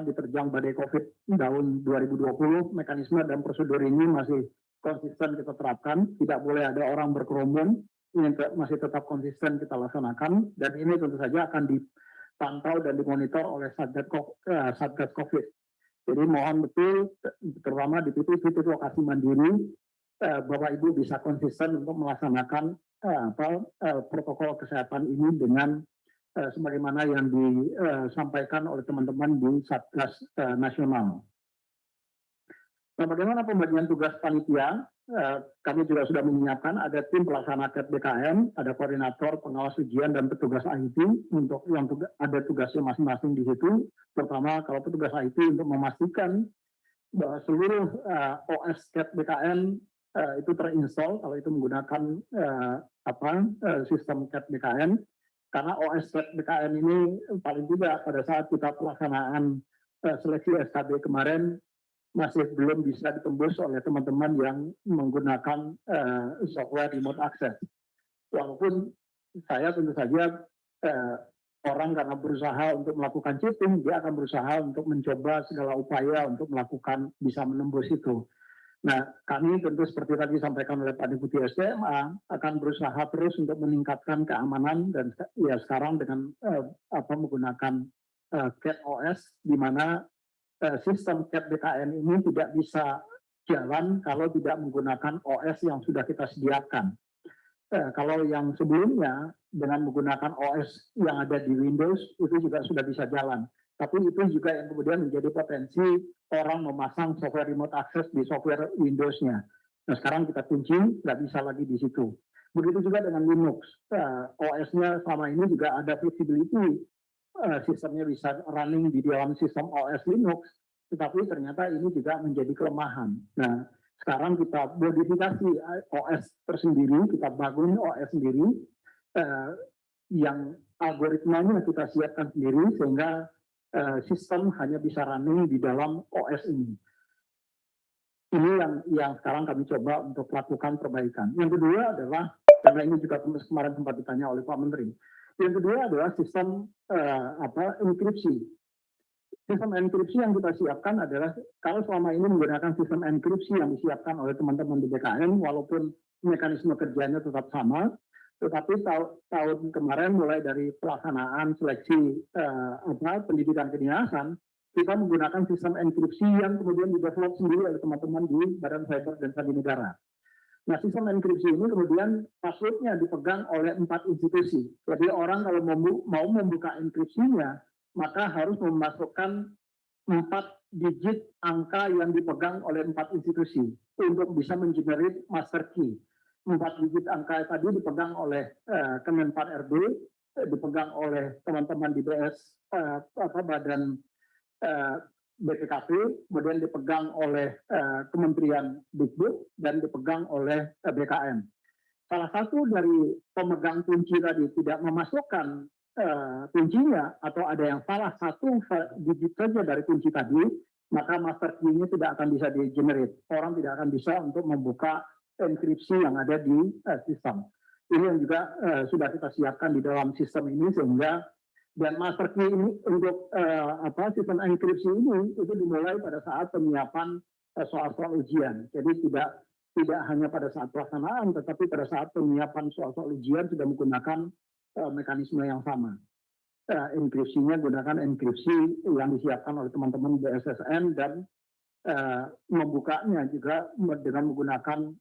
diterjang badai COVID tahun 2020, mekanisme dan prosedur ini masih konsisten kita terapkan, tidak boleh ada orang berkerumun, ini masih tetap konsisten kita laksanakan, dan ini tentu saja akan dipantau dan dimonitor oleh Satgas COVID. Jadi mohon betul, terutama di titik-titik lokasi mandiri, Bapak Ibu bisa konsisten untuk melaksanakan protokol kesehatan ini dengan sebagaimana yang disampaikan oleh teman-teman di Satgas Nasional. Nah, bagaimana pembagian tugas panitia? Kami juga sudah menyiapkan ada tim pelaksana BKM, ada koordinator, pengawas ujian, dan petugas IT untuk yang ada tugasnya masing-masing di situ. Pertama, kalau petugas IT untuk memastikan bahwa seluruh OS BKM itu terinstall kalau itu menggunakan sistem BKM. Karena OS BKM ini paling tidak pada saat kita pelaksanaan seleksi SKB kemarin masih belum bisa ditembus oleh teman-teman yang menggunakan software remote access. Walaupun saya tentu saja orang karena berusaha untuk melakukan cheating, dia akan berusaha untuk mencoba segala upaya untuk melakukan bisa menembus itu. Nah, kami tentu seperti tadi disampaikan oleh Pak Deputi SDMA akan berusaha terus untuk meningkatkan keamanan dan ya sekarang dengan menggunakan CAT OS di mana sistem CAT BKN ini tidak bisa jalan kalau tidak menggunakan OS yang sudah kita sediakan. Kalau yang sebelumnya dengan menggunakan OS yang ada di Windows itu juga sudah bisa jalan. Tapi itu juga yang kemudian menjadi potensi orang memasang software remote access di software Windows-nya. Nah sekarang kita kunci, nggak bisa lagi di situ. Begitu juga dengan Linux. OS-nya selama ini juga ada flexibility. Sistemnya bisa running di dalam sistem OS Linux. Tetapi ternyata ini juga menjadi kelemahan. Nah sekarang kita modifikasi OS tersendiri, kita bangun OS sendiri, yang algoritmanya kita siapkan sendiri sehingga sistem hanya bisa running di dalam OS ini. Ini yang sekarang kami coba untuk lakukan perbaikan. Yang kedua adalah, karena ini juga kemarin sempat ditanya oleh Pak Menteri, yang kedua adalah sistem enkripsi. Sistem enkripsi yang kita siapkan adalah, kalau selama ini menggunakan sistem enkripsi yang disiapkan oleh teman-teman di BKN, walaupun mekanisme kerjanya tetap sama, tetapi tahun kemarin mulai dari pelaksanaan seleksi pendidikan kedinasan, kita menggunakan sistem enkripsi yang kemudian didevelop sendiri oleh teman-teman di Badan Cyber dan Sandi Negara. Nah, sistem enkripsi ini kemudian passwordnya dipegang oleh 4 institusi. Jadi orang kalau mau membuka enkripsinya, maka harus memasukkan 4 digit angka yang dipegang oleh 4 institusi untuk bisa mengenerate master key. 4 digit angka tadi dipegang oleh Kemenpan RB, dipegang oleh teman-teman di BS Badan BPKP, kemudian dipegang oleh Kementerian Dikbud dan dipegang oleh BKN. Salah satu dari pemegang kunci tadi tidak memasukkan kuncinya atau ada yang salah satu digit saja dari kunci tadi, maka master key-nya tidak akan bisa di-generate. Orang tidak akan bisa untuk membuka enkripsi yang ada di sistem. Ini yang juga sudah kita siapkan di dalam sistem ini sehingga dan master key ini untuk sistem enkripsi ini itu dimulai pada saat penyiapan soal-soal ujian. Jadi tidak hanya pada saat pelaksanaan, tetapi pada saat penyiapan soal-soal ujian sudah menggunakan mekanisme yang sama. Enkripsinya gunakan enkripsi yang disiapkan oleh teman-teman BSSN dan membukanya juga dengan menggunakan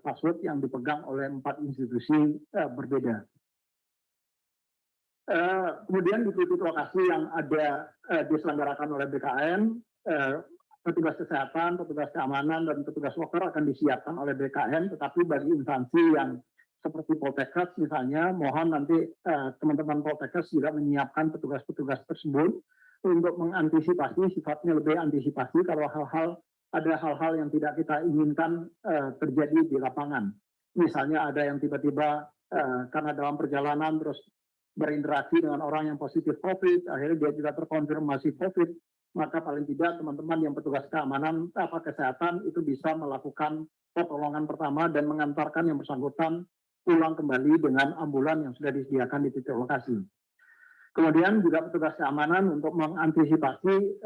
password yang dipegang oleh 4 institusi berbeda. Kemudian di titik lokasi yang ada diselenggarakan oleh BKN, petugas kesehatan, petugas keamanan, dan petugas loker akan disiapkan oleh BKN, tetapi bagi instansi yang seperti Poltekkes misalnya, mohon nanti teman-teman Poltekkes juga menyiapkan petugas-petugas tersebut untuk mengantisipasi, sifatnya lebih antisipasi kalau ada hal-hal yang tidak kita inginkan terjadi di lapangan. Misalnya ada yang tiba-tiba karena dalam perjalanan terus berinteraksi dengan orang yang positif COVID, akhirnya dia juga terkonfirmasi COVID, maka paling tidak teman-teman yang petugas keamanan kesehatan itu bisa melakukan pertolongan pertama dan mengantarkan yang bersangkutan pulang kembali dengan ambulan yang sudah disediakan di titik lokasi. Kemudian juga petugas keamanan untuk mengantisipasi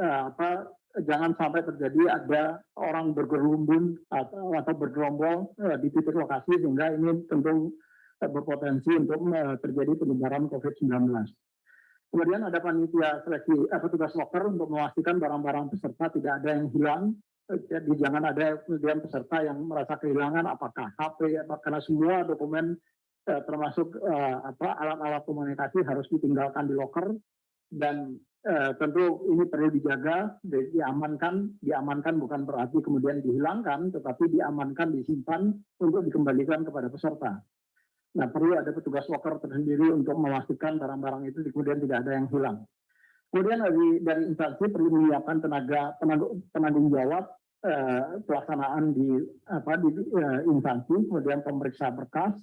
jangan sampai terjadi ada orang bergerumbun atau bergerombol di titik lokasi sehingga ini tentu berpotensi untuk terjadi penyebaran COVID-19. Kemudian ada panitia seleksi petugas loker untuk memastikan barang-barang peserta tidak ada yang hilang. Jadi jangan ada kemudian peserta yang merasa kehilangan apakah HP, karena semua dokumen termasuk alat-alat komunikasi harus ditinggalkan di loker dan tentu ini perlu dijaga, diamankan bukan berarti kemudian dihilangkan, tetapi diamankan, disimpan untuk dikembalikan kepada peserta. Nah, perlu ada petugas loker tersendiri untuk memastikan barang-barang itu kemudian tidak ada yang hilang. Kemudian dari instansi perlu menyiapkan penanggung jawab pelaksanaan di instansi, kemudian pemeriksa berkas,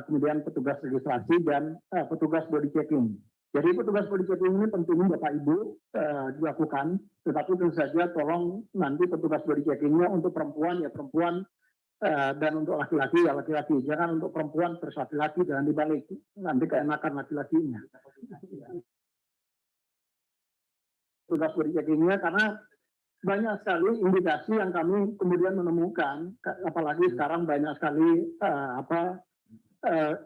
kemudian petugas registrasi dan petugas body checking. Jadi petugas body checking ini penting Bapak Ibu dilakukan, tetapi tentu saja tolong nanti petugas body checkingnya untuk perempuan ya perempuan, dan untuk laki-laki ya laki-laki. Jangan untuk perempuan terus laki-laki, jangan dibalik, nanti keenakan laki-lakinya. Tugas body checkingnya karena banyak sekali indikasi yang kami kemudian menemukan, apalagi sekarang banyak sekali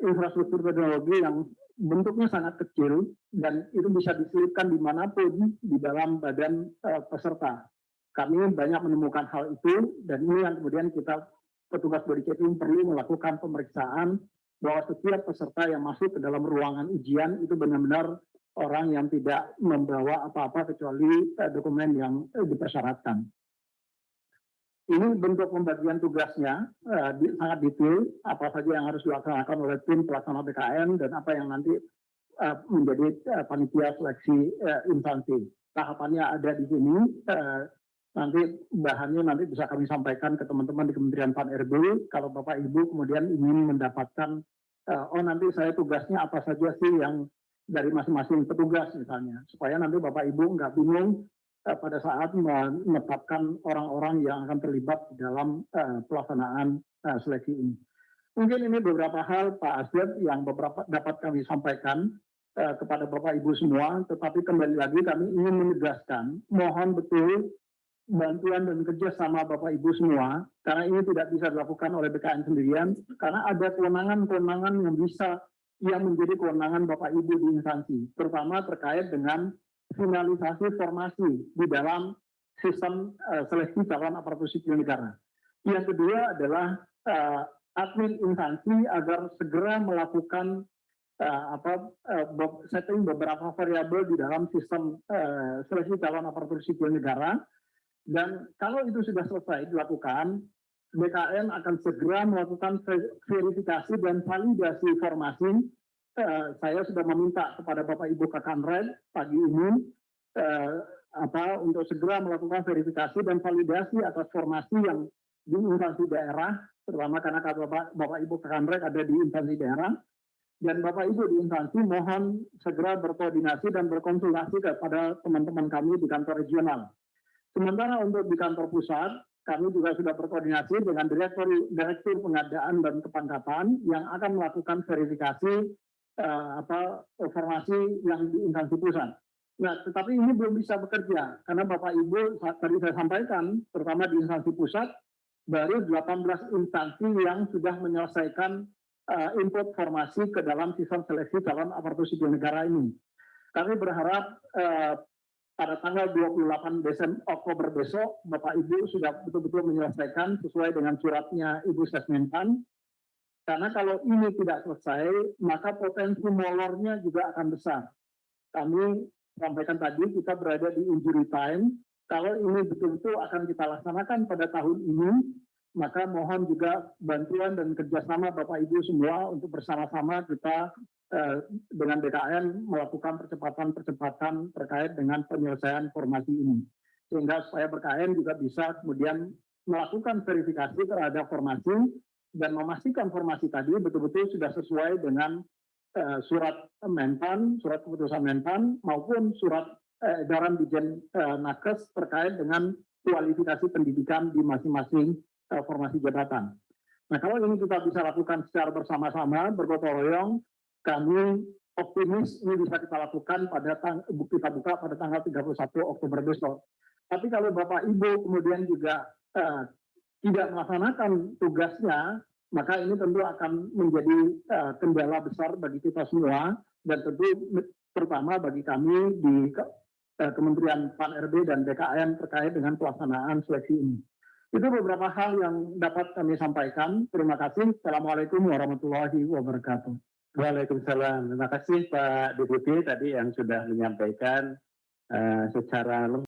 infrastruktur teknologi yang bentuknya sangat kecil dan itu bisa diselipkan dimanapun di dalam badan peserta. Kami banyak menemukan hal itu dan ini yang kemudian kita petugas body checking perlu melakukan pemeriksaan bahwa setiap peserta yang masuk ke dalam ruangan ujian itu benar-benar orang yang tidak membawa apa-apa kecuali dokumen yang dipersyaratkan. Ini bentuk pembagian tugasnya sangat detail, apa saja yang harus dilaksanakan oleh tim pelaksana BKN dan apa yang nanti menjadi panitia seleksi instansi. Tahapannya ada di sini, nanti bahannya nanti bisa kami sampaikan ke teman-teman di Kementerian Pan-RB. Kalau Bapak Ibu kemudian ingin mendapatkan, nanti saya tugasnya apa saja sih yang dari masing-masing petugas misalnya, supaya nanti Bapak Ibu nggak bingung pada saat menetapkan orang-orang yang akan terlibat dalam pelaksanaan seleksi ini. Mungkin ini beberapa hal Pak Asdep yang beberapa dapat kami sampaikan kepada Bapak Ibu semua, tetapi kembali lagi kami ingin menegaskan, mohon betul bantuan dan kerjasama Bapak Ibu semua, karena ini tidak bisa dilakukan oleh BKN sendirian, karena ada kewenangan-kewenangan yang menjadi kewenangan Bapak Ibu di instansi, terutama terkait dengan finalisasi formasi di dalam sistem seleksi calon aparatur sipil negara. Yang kedua adalah admin instansi agar segera melakukan setting beberapa variabel di dalam sistem seleksi calon aparatur sipil negara. Dan kalau itu sudah selesai dilakukan, BKN akan segera melakukan verifikasi dan validasi formasi. Saya sudah meminta kepada Bapak Ibu Kakanred pagi ini untuk segera melakukan verifikasi dan validasi atas formasi yang di instansi daerah, terutama karena Bapak Ibu Kakanred ada di instansi daerah, dan Bapak Ibu di instansi mohon segera berkoordinasi dan berkonsultasi kepada teman-teman kami di kantor regional. Sementara untuk di kantor pusat, kami juga sudah berkoordinasi dengan Direktur Pengadaan dan Kepangkatan yang akan melakukan verifikasi formasi yang di instansi pusat. Nah, tetapi ini belum bisa bekerja karena Bapak Ibu tadi saya sampaikan, terutama di instansi pusat baru 18 instansi yang sudah menyelesaikan input formasi ke dalam sistem seleksi calon aparatur sipil negara ini. Kami berharap pada tanggal 28 Oktober besok Bapak Ibu sudah betul-betul menyelesaikan sesuai dengan suratnya Ibu Sesmenpan. Karena kalau ini tidak selesai, maka potensi molornya juga akan besar. Kami sampaikan tadi, kita berada di injury time. Kalau ini betul-betul akan kita laksanakan pada tahun ini, maka mohon juga bantuan dan kerjasama Bapak Ibu semua untuk bersama-sama kita dengan BKN melakukan percepatan-percepatan terkait dengan penyelesaian formasi ini. Sehingga supaya BKN juga bisa kemudian melakukan verifikasi terhadap formasi, dan memastikan formasi tadi betul-betul sudah sesuai dengan surat Menpan, surat keputusan Menpan, maupun surat edaran Dirjen Nakes terkait dengan kualifikasi pendidikan di masing-masing formasi jabatan. Nah, kalau ini kita bisa lakukan secara bersama-sama, bergotong royong, kami optimis ini bisa kita lakukan kita buka pada tanggal 31 Oktober besok. Tapi kalau Bapak Ibu kemudian juga tidak melaksanakan tugasnya, maka ini tentu akan menjadi kendala besar bagi kita semua, dan tentu terutama bagi kami di Kementerian Pan-RB dan BKN terkait dengan pelaksanaan seleksi ini. Itu beberapa hal yang dapat kami sampaikan. Terima kasih. Assalamualaikum warahmatullahi wabarakatuh. Waalaikumsalam. Terima kasih Pak Deputi tadi yang sudah menyampaikan secara lengkap